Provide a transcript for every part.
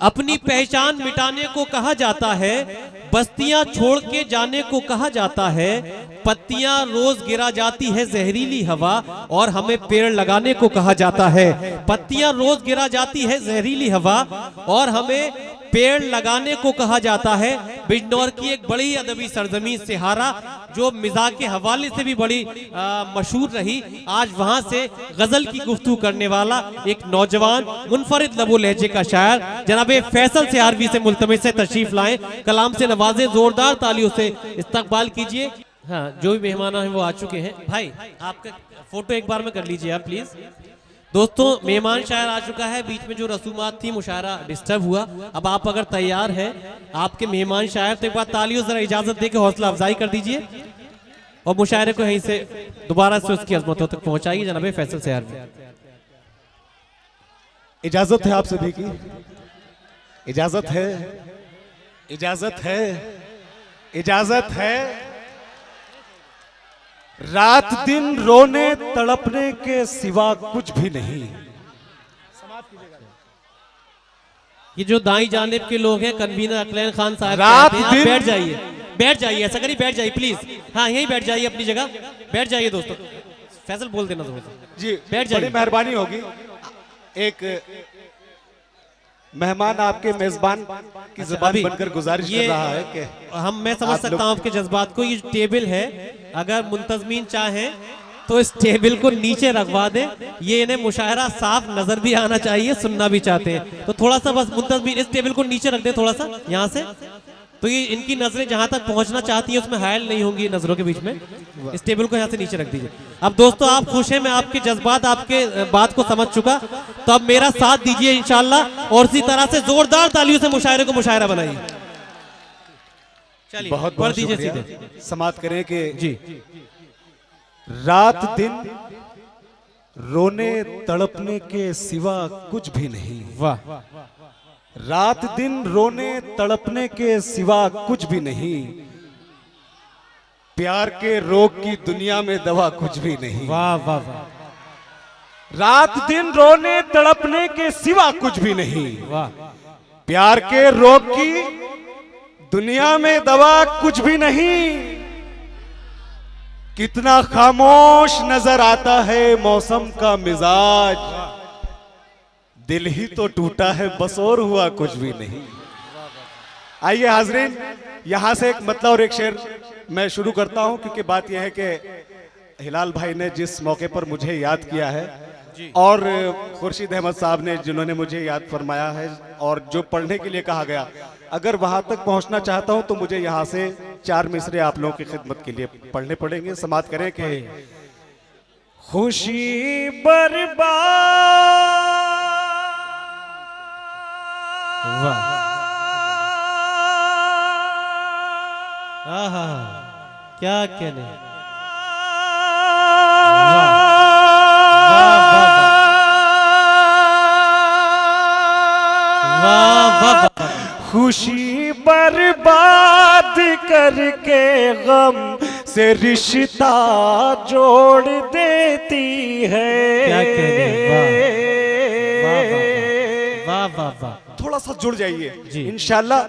अपनी पहचान मिटाने को कहा जाता है, बस्तियां छोड़ के जाने को कहा जाता है, पत्तियां रोज गिरा जाती है जहरीली हवा और हमें पेड़ लगाने को कहा जाता है। पत्तियां रोज गिरा जाती है जहरीली हवा और हमें पेड़ लगाने को कहा जाता है। बिजनौर की एक बड़ी अदबी सरजमीन सिहारा जो मिजाज के हवाले से भी बड़ी मशहूर रही, आज वहां से गजल की गुफ्तगू करने वाला एक नौजवान मुनफरिद लबो लहजे का शायर जनाब फैसल सिहारवी से मुल्तमिस से तशरीफ लाएं, कलाम से नवाजे, जोरदार तालियों से इस्तकबाल कीजिए। हाँ, जो भी मेहमान हैं वो आ चुके हैं। भाई आपका फोटो एक बार में कर लीजिए आप प्लीज। दोस्तों मेहमान शायर आ चुका है, बीच में जो रसूमात थी मुशायरा डिस्टर्ब हुआ। अब आप अगर तैयार हैं आपके मेहमान शायर तो एक बार तालियों जरा इजाजत देकर हौसला अफजाई कर दीजिए और मुशायरे को यहीं से दोबारा से उसकी अजमतों तक पहुंचाइए जनाब फैसल सिहारवी। इजाजत है आप सभी की, इजाजत है, इजाजत है, इजाजत है। रात दिन रोने तड़पने के सिवा कुछ भी नहीं। ये जो दाई जानिब के लोग हैं कन्वीनर अकलैन खान साहब, रात दिन बैठ जाइए, बैठ जाइए, ऐसा करिए बैठ जाइए प्लीज। हाँ यहीं बैठ जाइए अपनी जगह, बैठ जाइए दोस्तों। फैसल बोल देना थोड़ा सा जी, बैठ जाइए, बड़ी मेहरबानी होगी। एक मेहमान आपके मेजबान की ज़बान बनकर गुजारिश कर रहा है कि मैं समझ सकता हूं आपके जज्बात को। ये टेबल है, अगर मुंतजमीन चाहें तो इस टेबल को नीचे रखवा दें। ये इन्हें मुशायरा साफ नजर भी आना चाहिए, सुनना भी चाहते हैं तो थोड़ा सा बस मुंतजमीन इस टेबल को नीचे रख दें थोड़ा सा यहाँ से, तो ये इनकी नजरें जहां तक पहुंचना चाहती हैं उसमें हायल नहीं होंगी नजरों के बीच में। इस टेबल को यहाँ से नीचे रख दीजिए। अब दोस्तों आप खुश हैं, मैं आपके जज्बात आपके बात को समझ चुका, तो अब मेरा साथ दीजिए इंशाल्लाह और इसी तरह से जोरदार तालियों से मुशायरे को मुशायरा बनाइए। चलिए बहुत पढ़ बहुत दीजिए शुक्रिया। सीधे समाप्त करें कि जी। रात दिन रोने तड़पने के सिवा कुछ भी नहीं। वाह, रात दिन रोने तड़पने के सिवा कुछ भी नहीं। प्यार के रोग की दुनिया में दवा कुछ भी नहीं। वाह वाह वाह, रात दिन रोने तड़पने के सिवा कुछ भी नहीं। वाह, प्यार के रोग की दुनिया में दवा कुछ भी नहीं। कितना खामोश नजर आता है मौसम का मिजाज, दिल ही तो टूटा है बस और हुआ कुछ भी नहीं। आइए हाजरीन, यहां से एक मतलब और एक शेर मैं शुरू करता हूं, क्योंकि बात यह है कि हिलाल भाई ने जिस मौके पर मुझे याद किया है और खुर्शीद अहमद साहब ने जिन्होंने मुझे याद फरमाया है और जो पढ़ने के लिए कहा गया, अगर वहां तक पहुंचना चाहता हूं तो मुझे यहां से 4 मिसरे आप लोगों की खिदमत के लिए पढ़ने पड़ेंगे। समाप्त करें कि खुशी बर्बाद, आहा क्या कहने, खुशी बर्बाद करके गम से रिश्ता जोड़ देती है। क्या कहने, वाह वाह वाह वाह। थोड़ा सा जुड़ जाइए जी इंशाल्लाह।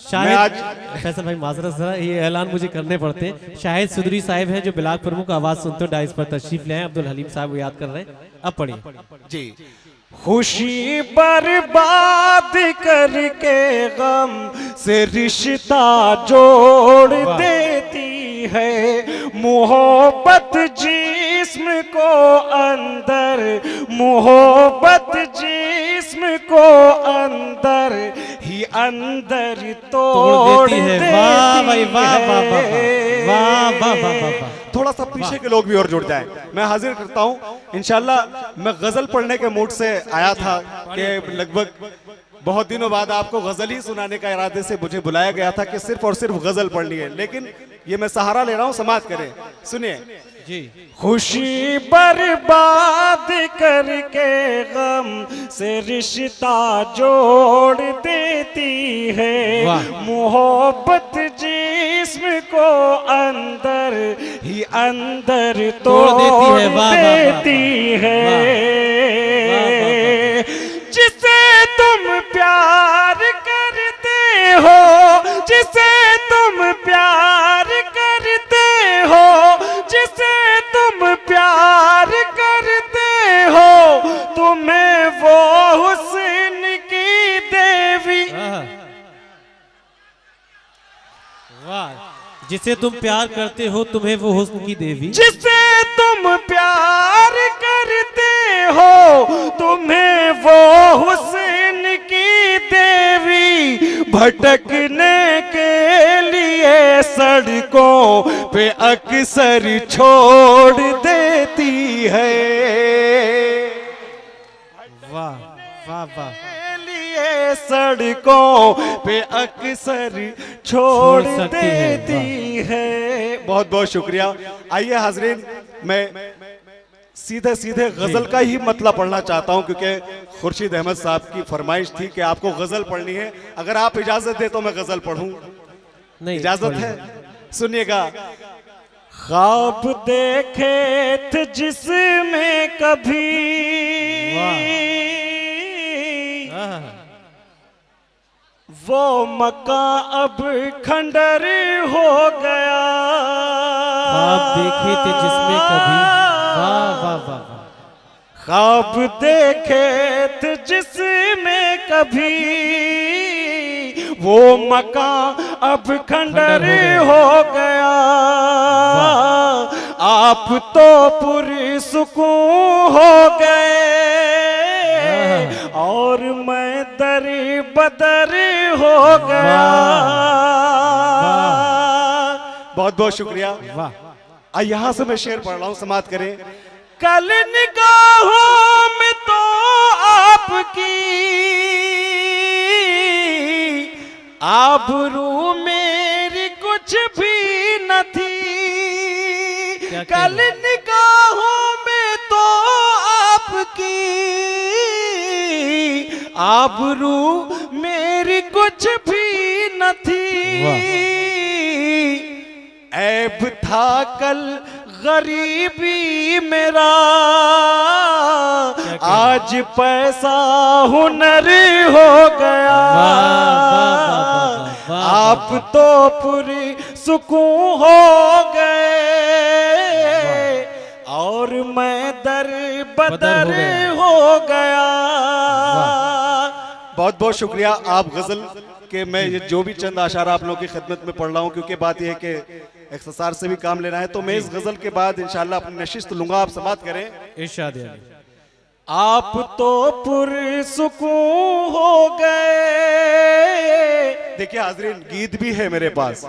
शायद आज फैसल भाई माजरत जरा ये ऐलान मुझे करने पड़ते हैं। शाहिद सुदरी साहब हैं जो बिलाग प्रमुख आवाज सुनते डाइस पर तशरीफ ले आए, अब्दुल हलीम साहब वो याद कर रहे हैं। अब पढ़िए जी। खुशी बर्बाद करके गम से रिश्ता जोड़ देती है। मोहब्बत जिस्म को अंदर, मोहब्बत जिस्म को अंदर ही अंदर तोड़ देती है। वाह भाई वाह वाह वाह वाह वाह वाह वाह। थोड़ा सा पीछे के लोग भी और जुड़ जाएं। मैं हाजिर करता हूं इंशाल्लाह। मैं गजल पढ़ने के मूड से आया था कि लगभग बहुत दिनों बाद आपको गजल ही सुनाने का इरादे से मुझे बुलाया गया था कि सिर्फ और सिर्फ गजल पढ़नी है, लेकिन ये मैं सहारा ले रहा हूं। समाप्त करें, सुनिए जी। खुशी बर्बाद करके गम से रिश्ता जोड़ देती है। मोहब्बत जिस्म को अंदर ही अंदर तोड़ देती है। जिसे तुम प्यार जिसे तुम प्यार करते हो तुम्हें वो हुस्न की देवी, जिसे तुम प्यार करते हो तुम्हें वो हुस्न की देवी भटकने के लिए सड़कों पे अक्सर छोड़ देती है। वाह वाह वाह, लिए सड़कों पे अक्सर छोड़ सकती है। देती है। बहुत बहुत शुक्रिया। आइए हाजरीन, मैं सीधे सीधे गजल का ही मतलब पढ़ना चाहता हूं क्योंकि खुर्शीद अहमद साहब की फरमाइश थी कि आपको गजल पढ़नी है। अगर आप इजाजत दे तो मैं गजल पढ़ूं, नहीं इजाजत पढ़िए। है? सुनिएगा। ख्वाब देखे थे जिसमें कभी आहा, वो मकान अब खंडर हो गया। ख्वाब देखे थे जिसमें कभी, वाह वाह वाह वाह, ख्वाब देखे थे जिसमें कभी वो मकान अब खंडर हो गया। आप तो पुरसुकून हो गए और मैं दर बदर हो गया। बहुत बहुत शुक्रिया। वाह। यहां से मैं शेर पढ़ रहा हूं, समाप्त करें। कल निगाहों में तो आपकी आबरू मेरी कुछ भी न थी। कल निगाहों में तो आपकी आबरू मेरी कुछ भी न थी। ऐब था कल गरीबी मेरा, आज पैसा हुनर हो गया। आप तो पूरी सुकून हो गए और मैं दर बदर हो गया। बहुत बहुत शुक्रिया। आप गजल के मैं ये जो भी चंद आशार आप लोगों की खिदमत में पढ़ रहा हूँ क्योंकि बात यह है कि इख्तिसार से भी काम लेना है, तो मैं इस गजल के बाद इंशाल्लाह अपनी नशिस्त लूंगा। आप समाप्त करें। इरशाद अली। आप तो पुरसुकून हो गए। देखिए हाजरीन, गीत भी है मेरे पास,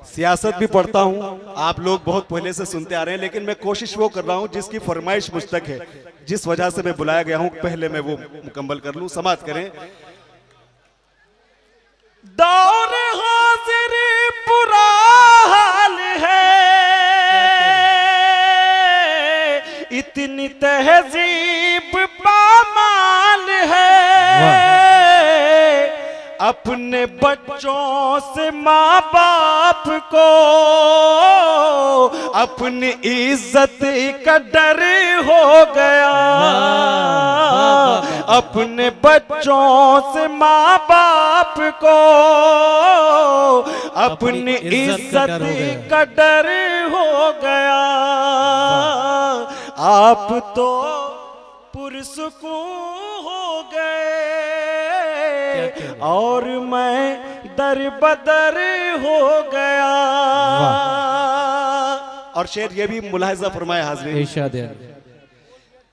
सियासत भी पढ़ता हूं, आप लोग बहुत पहले से सुनते आ रहे हैं, लेकिन मैं कोशिश वो कर रहा हूं जिसकी फरमाइश मुझ तक है, जिस वजह से मैं बुलाया गया हूं, पहले मैं वो मुकम्मल कर लूं। समाप्त करें। दौर हाजिर बुरा हाल है, इतनी तहजीब पामाल है। अपने बच्चों से माँ बाप को अपनी इज्जत का डर हो गया। अपने बच्चों से माँ बाप को अपनी इज्जत का डर हो गया। आप तो पुरसुकून हो गए और मैं दर बदर हो गया। और शेर ये भी मुलाहिजा फरमाए हाज़रीन। इरशाद अली।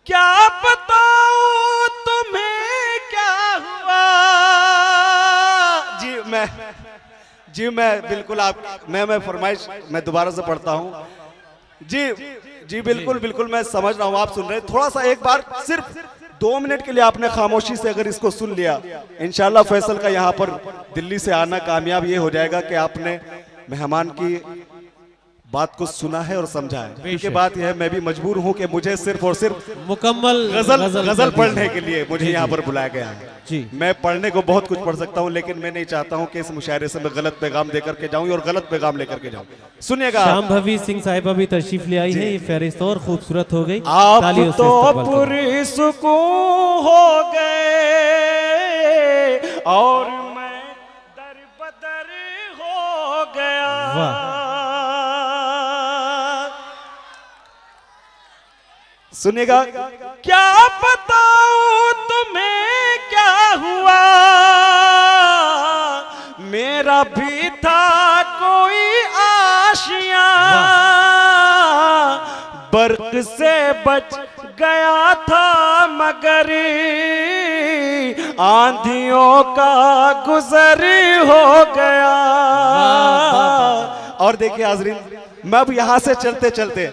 क्या बताऊं तुम्हें क्या हुआ। जी मैं बिल्कुल मैं फरमाइश मैं दोबारा से पढ़ता हूँ। जी बिल्कुल मैं समझ रहा हूँ, आप सुन रहे हैं। थोड़ा सा एक बार सिर्फ 2 मिनट के लिए आपने खामोशी से अगर इसको सुन लिया, इंशाल्लाह फैसल का यहाँ पर दिल्ली से आना कामयाब ये हो जाएगा कि आपने मेहमान की बात को सुना है और समझा है। क्योंकि बात यह है, मैं भी मजबूर हूँ कि मुझे सिर्फ और सिर्फ मुकम्मल गजल पढ़ने के लिए मुझे यहाँ पर बुलाया गया है। जी मैं पढ़ने को बहुत कुछ पढ़ सकता हूँ, लेकिन मैं नहीं चाहता हूँ कि इस मुशायरे से मैं गलत पैगाम देकर के जाऊँ और गलत पैगाम लेकर के जाऊँ। सुनिएगा। शांभवी सिंह साहिबा भी तशरीफ ले आई है, ये फहरिस्त और खूबसूरत हो गई। आप तालियों से तो इस्तकबाल करें। पुरसुकून हो गए और मैं दर बदर हो गया। वाह। सुनिएगा। क्या बताऊं तुम्हें क्या हुआ। मेरा भी था कोई आशिक बर्क से बच गया था मगर आंधियों का गुजर हो गया। और देखिए हाजरीन, मैं अब यहां से चलते चलते,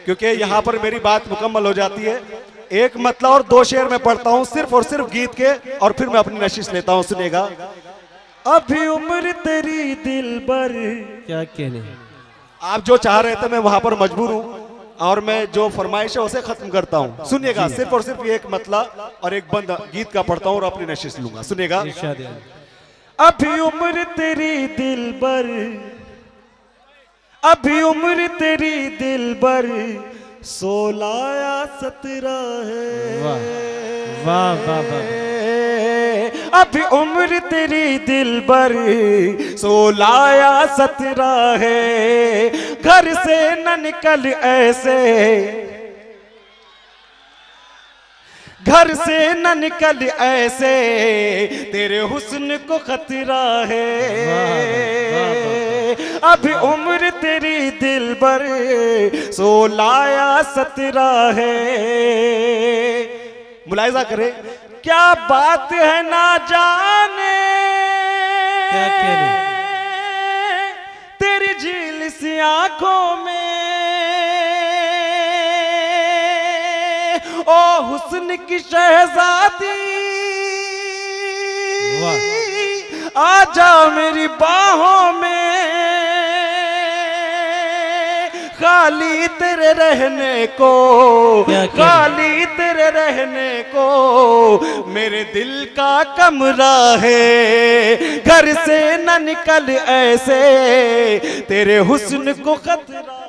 क्योंकि यहां पर मेरी बात मुकम्मल हो जाती है, एक मतलब और दो शेर में पढ़ता हूं सिर्फ और सिर्फ गीत के, और फिर मैं अपनी नशिश लेता हूं। सुनेगा। अभी उम्र तेरी दिल भर, क्या कहने, आप जो चाह रहे थे मैं वहां पर मजबूर हूं, और मैं जो फरमाइश है उसे खत्म करता हूं। सुनिएगा, सिर्फ और सिर्फ एक मतला और एक बंद गीत का पढ़ता हूं और अपनी नशिश लूंगा। सुनिएगा। अभी उम्र तेरी दिल भर, अभी उम्र तेरी दिल भर 16 या 17 है। वाह वाह वाह। अभी उम्र तेरी दिल भर 16 या 17 है। घर से न निकल ऐसे, घर से न निकल ऐसे, तेरे हुस्न को खतरा है। अभी उम्र तेरी दिल भर 16 या 17 है। मुलाहिजा करें, क्या बात है ना जाने, क्या कहने, तेरी झील सी आंखों में, ओ हुस्न की शहजादी, आजा मेरी बाहों में, खाली तेरे रहने को, खाली तेरे रहने को मेरे दिल का कमरा है। घर से न निकल ऐसे, तेरे हुस्न को खतरा